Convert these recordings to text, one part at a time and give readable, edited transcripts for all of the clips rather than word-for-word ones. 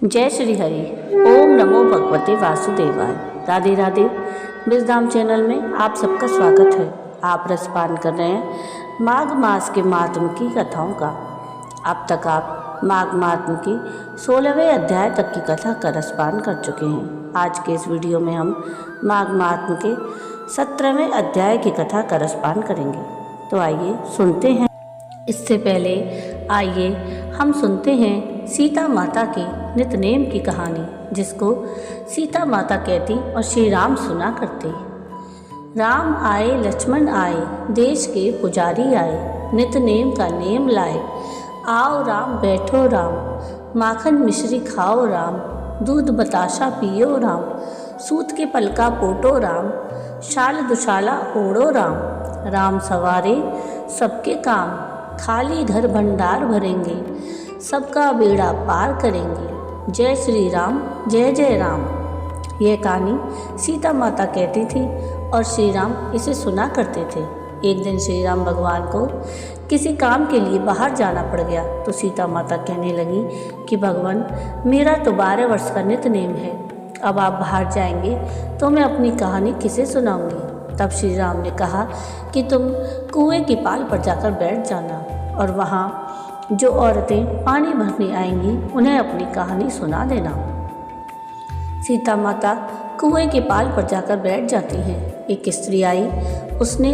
जय श्री हरि। ओम नमो भगवते वासुदेवाय। राधे राधे। विजडम चैनल में आप सबका स्वागत है। आप रसपान कर रहे हैं माघ मास के महात्म की कथाओं का। अब तक आप माघ महात्म की 16वें अध्याय तक की कथा का रसपान कर चुके हैं। आज के इस वीडियो में हम माघ महात्म के 17वें अध्याय की कथा का रसपान करेंगे। तो आइए सुनते हैं। इससे पहले आइए हम सुनते हैं सीता माता की नितनेम की कहानी, जिसको सीता माता कहती और श्री राम सुना करते। राम आए लक्ष्मण आए, देश के पुजारी आए, नितनेम का नेम लाए। आओ राम बैठो राम, माखन मिश्री खाओ राम, दूध बताशा पियो राम, सूत के पलका पोटो राम, शाल दुशाला ओढ़ो राम। राम सवारे सबके काम, खाली घर भंडार भरेंगे, सबका बेड़ा पार करेंगे। जय श्री राम जय जय राम। यह कहानी सीता माता कहती थी और श्री राम इसे सुना करते थे। एक दिन श्री राम भगवान को किसी काम के लिए बाहर जाना पड़ गया तो सीता माता कहने लगी कि भगवान, मेरा तो 12 वर्ष का नितनेम है, अब आप बाहर जाएंगे तो मैं अपनी कहानी किसे सुनाऊंगी। तब श्री राम ने कहा कि तुम कुएं की पाल पर जाकर बैठ जाना और वहाँ जो औरतें पानी भरने आएंगी उन्हें अपनी कहानी सुना देना। सीता माता कुएं की पाल पर जाकर बैठ जाती हैं। एक स्त्री आई, उसने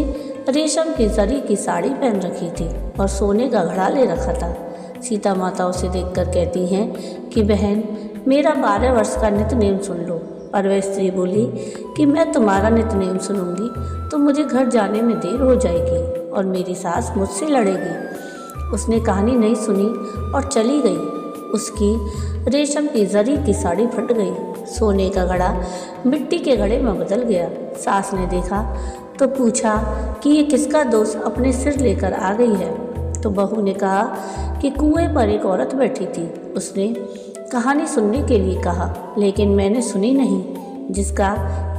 रेशम की जरी की साड़ी पहन रखी थी और सोने का घड़ा ले रखा था। सीता माता उसे देखकर कहती हैं कि बहन, मेरा 12 वर्ष का नितनेम सुन लो। और वह स्त्री बोली कि मैं तुम्हारा नितनेम सुनूंगी तो मुझे घर जाने में देर हो जाएगी और मेरी सास मुझसे लड़ेगी। उसने कहानी नहीं सुनी और चली गई। उसकी रेशम की जरी की साड़ी फट गई, सोने का घड़ा मिट्टी के घड़े में बदल गया। सास ने देखा तो पूछा कि ये किसका दोस्त अपने सिर लेकर आ गई है। तो बहू ने कहा कि कुएं पर एक औरत बैठी थी, उसने कहानी सुनने के लिए कहा, लेकिन मैंने सुनी नहीं, जिसका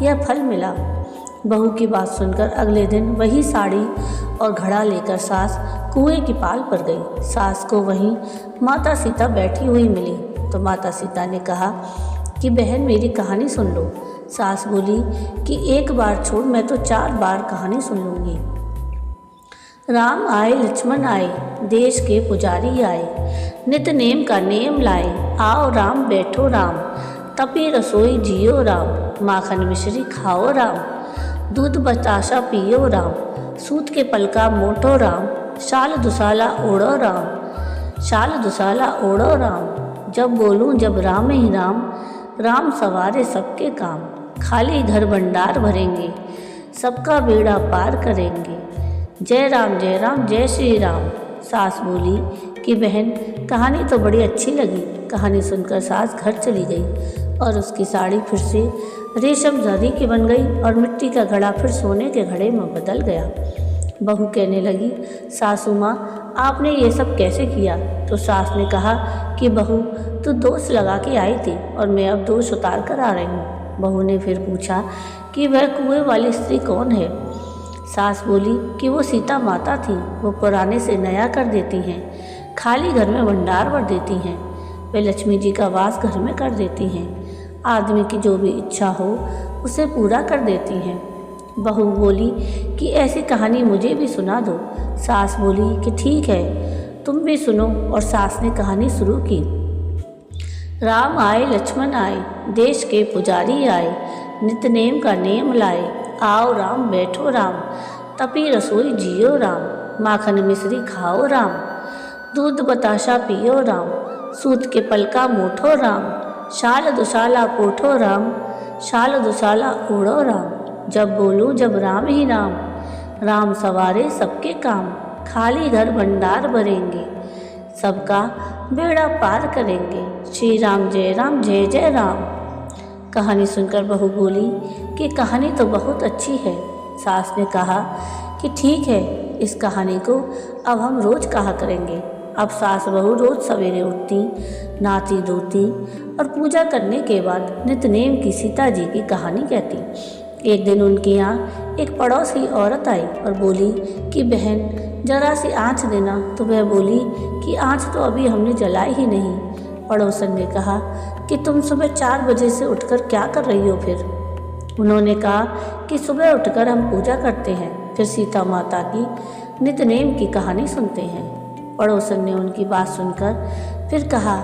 यह फल मिला। बहू की बात सुनकर अगले दिन वही साड़ी और घड़ा लेकर सास कुएं की पाल पर गई। सास को वहीं माता सीता बैठी हुई मिली तो माता सीता ने कहा कि बहन, मेरी कहानी सुन लो। सास बोली कि एक बार छोड़, मैं तो 4 बार कहानी सुन लूँगी। राम आए लक्ष्मण आए, देश के पुजारी आए, नितनेम का नेम लाए। आओ राम बैठो राम, तपी रसोई जियो राम, माखन मिश्री खाओ राम, दूध बताशा पियो राम, सूत के पलका मोटो राम, शाल दुसाला ओढ़ो राम, शाल दुसाला ओढ़ो राम। जब बोलूं जब राम ही राम, राम सवारे सबके काम, खाली घर भंडार भरेंगे, सबका बेड़ा पार करेंगे। जय राम जय श्री राम। सास बोली कि बहन, कहानी तो बड़ी अच्छी लगी। कहानी सुनकर सास घर चली गई और उसकी साड़ी फिर से रेशम जरी की बन गई और मिट्टी का घड़ा फिर सोने के घड़े में बदल गया। बहू कहने लगी, सासू माँ, आपने ये सब कैसे किया? तो सास ने कहा कि बहू, तू दोष लगा के आई थी और मैं अब दोष उतार कर आ रही हूँ। बहू ने फिर पूछा कि वह कुएं वाली स्त्री कौन है? सास बोली कि वो सीता माता थी, वो पुराने से नया कर देती हैं, खाली घर में भंडार भर देती हैं, वे लक्ष्मी जी का वास घर में कर देती हैं, आदमी की जो भी इच्छा हो उसे पूरा कर देती हैं। बहू बोली कि ऐसी कहानी मुझे भी सुना दो। सास बोली कि ठीक है, तुम भी सुनो। और सास ने कहानी शुरू की। राम आए लक्ष्मण आए, देश के पुजारी आए, नितनेम का नेम लाए। आओ राम बैठो राम, तपी रसोई जियो राम, माखन मिश्री खाओ राम, दूध बताशा पियो राम, सूत के पलका मोठो राम, शाल दुशाला पोठो राम, शाल दुशाला ओढ़ो राम। जब बोलूं जब राम ही राम, राम सवारे सबके काम, खाली घर भंडार भरेंगे, सबका बेड़ा पार करेंगे। श्री राम जय जय राम। कहानी सुनकर बहू बोली कि कहानी तो बहुत अच्छी है। सास ने कहा कि ठीक है, इस कहानी को अब हम रोज़ कहा करेंगे। अब सास बहू रोज़ सवेरे उठती, नहाती धोती और पूजा करने के बाद नितनेम की सीता जी की कहानी कहती। एक दिन उनके यहाँ एक पड़ोसी औरत आई और बोली कि बहन, जरा सी आँच देना। तो वह बोली कि आँच तो अभी हमने जलाई ही नहीं। पड़ोसन ने कहा कि तुम सुबह 4 बजे से उठकर क्या कर रही हो फिर? उन्होंने कहा कि सुबह उठकर हम पूजा करते हैं, फिर सीता माता की नित्यनेम की कहानी सुनते हैं। पड़ोसन ने उनकी बात सुनकर फिर कहा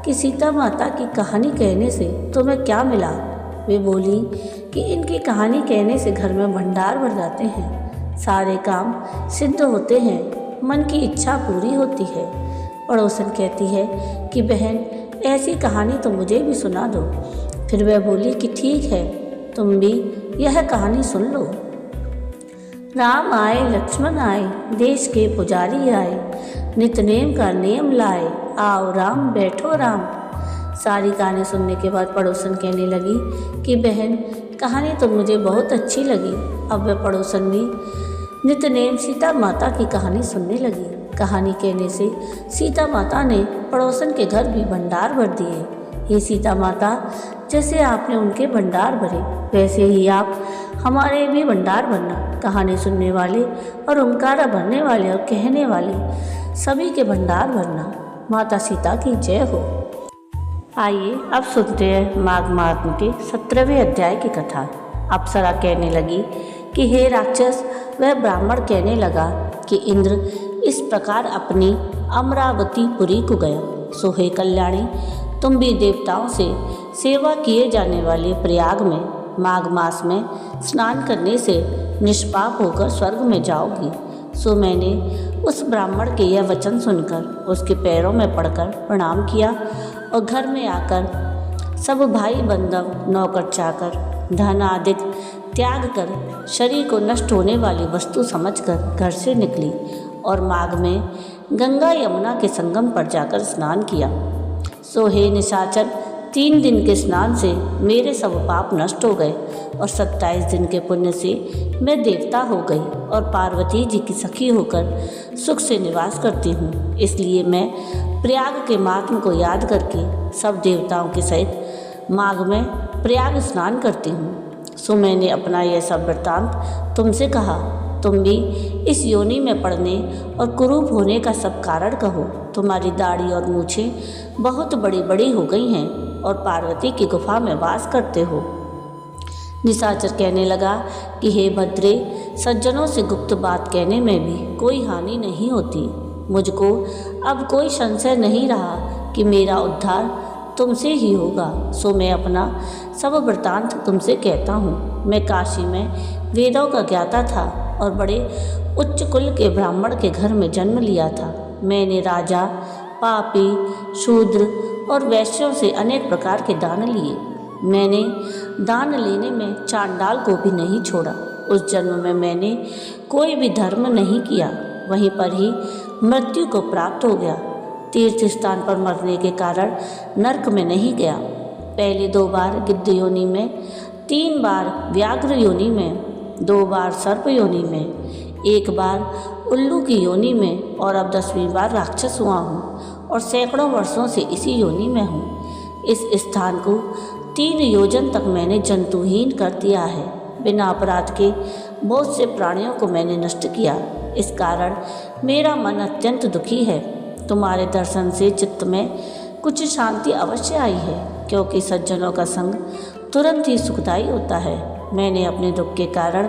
कि सीता माता की कहानी कहने से तुम्हें क्या मिला? वे बोली कि इनकी कहानी कहने से घर में भंडार भर जाते हैं, सारे काम सिद्ध होते हैं, मन की इच्छा पूरी होती है। पड़ोसन कहती है कि बहन, ऐसी कहानी तो मुझे भी सुना दो। फिर वह बोली कि ठीक है, तुम भी यह कहानी सुन लो। राम आए लक्ष्मण आए, देश के पुजारी आए, नित्यनेम का नियम लाए, आओ राम बैठो राम। सारी कहानी सुनने के बाद पड़ोसन कहने लगी कि बहन, कहानी तो मुझे बहुत अच्छी लगी। अब वह पड़ोसन भी नित्यनेम सीता माता की कहानी सुनने लगी। कहानी कहने से सीता माता ने पड़ोसन के घर भी भंडार भर दिए। हे सीता माता, जैसे आपने उनके भंडार भरे, वैसे ही आप हमारे भी भंडार भरना। कहानी सुनने वाले और ओंकारा भरने वाले और कहने वाले सभी के भंडार भरना। माता सीता की जय हो। आइए अब सुनते हैं माघ महात्म के 17वें अध्याय की कथा। अप्सरा कहने लगी कि हे राक्षस, वह ब्राह्मण कहने लगा कि इंद्र इस प्रकार अपनी अमरावतीपुरी को गया। सो हे कल्याणी, तुम भी देवताओं से सेवा किए जाने वाले प्रयाग में माघ मास में स्नान करने से निष्पाप होकर स्वर्ग में जाओगी। सो मैंने उस ब्राह्मण के यह वचन सुनकर उसके पैरों में पड़कर प्रणाम किया और घर में आकर सब भाई बंधव, नौकर चाकर, धन आदि त्याग कर शरीर को नष्ट होने वाली वस्तु समझकर घर से निकली और माघ में गंगा यमुना के संगम पर जाकर स्नान किया। सो हे निशाचर, 3 दिन के स्नान से मेरे सब पाप नष्ट हो गए और 27 दिन के पुण्य से मैं देवता हो गई और पार्वती जी की सखी होकर सुख से निवास करती हूँ। इसलिए मैं प्रयाग के महात्म को याद करके सब देवताओं के सहित माघ में प्रयाग स्नान करती हूँ। सो मैंने अपना यह सब वृत्तांत तुमसे कहा। तुम भी इस योनि में पड़ने और कुरूप होने का सब कारण कहो। तुम्हारी दाढ़ी और मूछें बहुत बड़ी बड़ी हो गई हैं और पार्वती की गुफा में वास करते हो। निशाचर कहने लगा कि हे भद्रे, सज्जनों से गुप्त बात कहने में भी कोई हानि नहीं होती। मुझको अब कोई संशय नहीं रहा कि मेरा उद्धार तुमसे ही होगा। सो मैं अपना सब वृत्तांत तुमसे कहता हूँ। मैं काशी में वेदों का ज्ञाता था और बड़े उच्च कुल के ब्राह्मण के घर में जन्म लिया था। मैंने राजा, पापी, शूद्र और वैश्यों से अनेक प्रकार के दान लिए। मैंने दान लेने में चांडाल को भी नहीं छोड़ा। उस जन्म में मैंने कोई भी धर्म नहीं किया, वहीं पर ही मृत्यु को प्राप्त हो गया। तीर्थ स्थान पर मरने के कारण नरक में नहीं गया। पहले 2 बार गिद्ध योनि में, 3 बार व्याघ्र योनि में, 2 बार सर्प योनि में, 1 बार उल्लू की योनि में और अब 10वीं बार राक्षस हुआ हूँ और सैकड़ों वर्षों से इसी योनि में हूँ। इस स्थान को 3 योजन तक मैंने जंतुहीन कर दिया है। बिना अपराध के बहुत से प्राणियों को मैंने नष्ट किया। इस कारण मेरा मन अत्यंत दुखी है। तुम्हारे दर्शन से चित्त में कुछ शांति अवश्य आई है, क्योंकि सज्जनों का संग तुरंत ही सुखदायी होता है। मैंने अपने दुख के कारण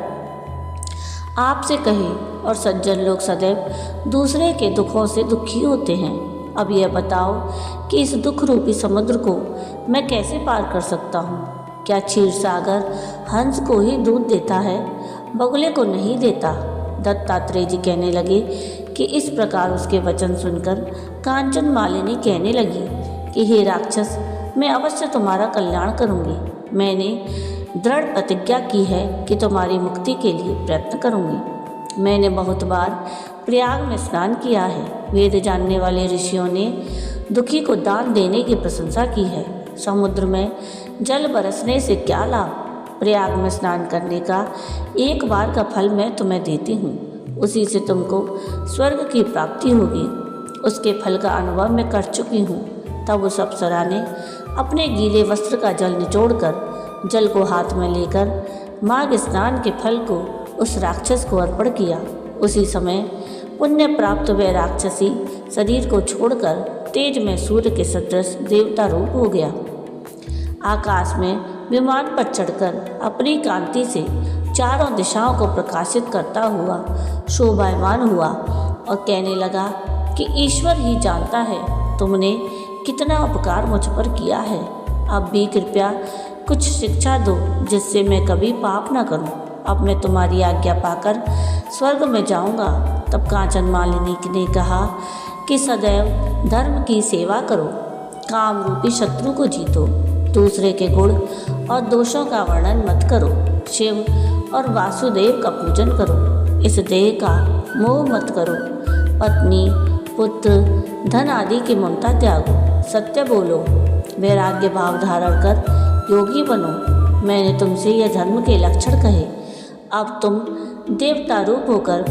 आपसे कहे और सज्जन लोग सदैव दूसरे के दुखों से दुखी होते हैं। अब यह बताओ कि इस दुख रूपी समुद्र को मैं कैसे पार कर सकता हूँ? क्या क्षीर सागर हंस को ही दूध देता है, बगुले को नहीं देता? दत्तात्रेय जी कहने लगे कि इस प्रकार उसके वचन सुनकर कांचन मालिनी कहने लगी कि हे राक्षस, मैं अवश्य तुम्हारा कल्याण करूँगी। मैंने दृढ़ प्रतिज्ञा की है कि तुम्हारी मुक्ति के लिए प्रयत्न करूँगी। मैंने बहुत बार प्रयाग में स्नान किया है। वेद जानने वाले ऋषियों ने दुखी को दान देने की प्रशंसा की है। समुद्र में जल बरसने से क्या लाभ? प्रयाग में स्नान करने का 1 बार का फल मैं तुम्हें देती हूँ, उसी से तुमको स्वर्ग की प्राप्ति होगी। उसके फल का अनुभव मैं कर चुकी हूँ। तब उस अप्सरा ने अपने गीले वस्त्र का जल निचोड़कर जल को हाथ में लेकर माघ स्नान के फल को उस राक्षस को अर्पण किया। उसी समय पुण्य प्राप्त वह राक्षसी शरीर को छोड़कर तेज में सूर्य के सदृश देवता रूप हो गया। आकाश में विमान पर चढ़कर अपनी कांति से चारों दिशाओं को प्रकाशित करता हुआ शोभायमान हुआ और कहने लगा कि ईश्वर ही जानता है तुमने कितना उपकार मुझ पर किया है। अब भी कृपया कुछ शिक्षा दो जिससे मैं कभी पाप न करूं। अब मैं तुम्हारी आज्ञा पाकर स्वर्ग में जाऊंगा। तब कांचन मालिनी ने कहा कि सदैव धर्म की सेवा करो, काम रूपी शत्रु को जीतो, दूसरे के गुण और दोषों का वर्णन मत करो, शिव और वासुदेव का पूजन करो, इस देह का मोह मत करो, पत्नी पुत्र धन आदि की ममता त्यागो, सत्य बोलो, वैराग्य भाव धारण कर योगी बनो। मैंने तुमसे यह धर्म के लक्षण कहे। अब तुम देवता रूप होकर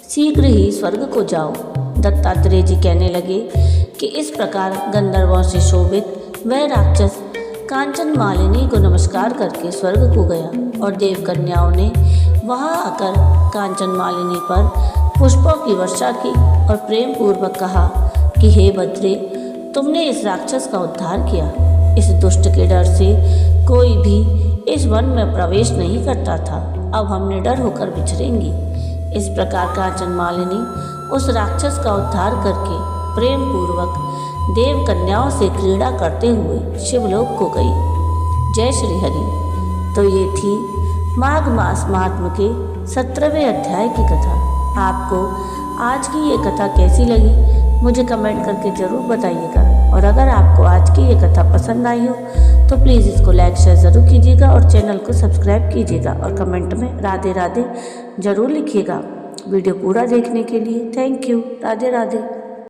शीघ्र ही स्वर्ग को जाओ। दत्तात्रेय जी कहने लगे कि इस प्रकार गंधर्वों से शोभित वह राक्षस कांचन मालिनी को नमस्कार करके स्वर्ग को गया और देव कन्याओं ने वहां आकर कांचन मालिनी पर पुष्पों की वर्षा की और प्रेम पूर्वक कहा कि हे भद्रे, तुमने इस राक्षस का उद्धार किया। इस दुष्ट के डर से कोई भी इस वन में प्रवेश नहीं करता था। अब हम निडर होकर विचरेंगी। इस प्रकार कांचन मालिनी उस राक्षस का उद्धार करके प्रेम पूर्वक देव कन्याओं से क्रीड़ा करते हुए शिवलोक को गई। जय श्री हरि। तो ये थी माघ मास महात्म के 17वें अध्याय की कथा। आपको आज की ये कथा कैसी लगी मुझे कमेंट करके ज़रूर बताइएगा। और अगर आपको आज की ये कथा पसंद आई हो तो प्लीज़ इसको लाइक शेयर ज़रूर कीजिएगा और चैनल को सब्सक्राइब कीजिएगा और कमेंट में राधे राधे ज़रूर लिखिएगा। वीडियो पूरा देखने के लिए थैंक यू। राधे राधे।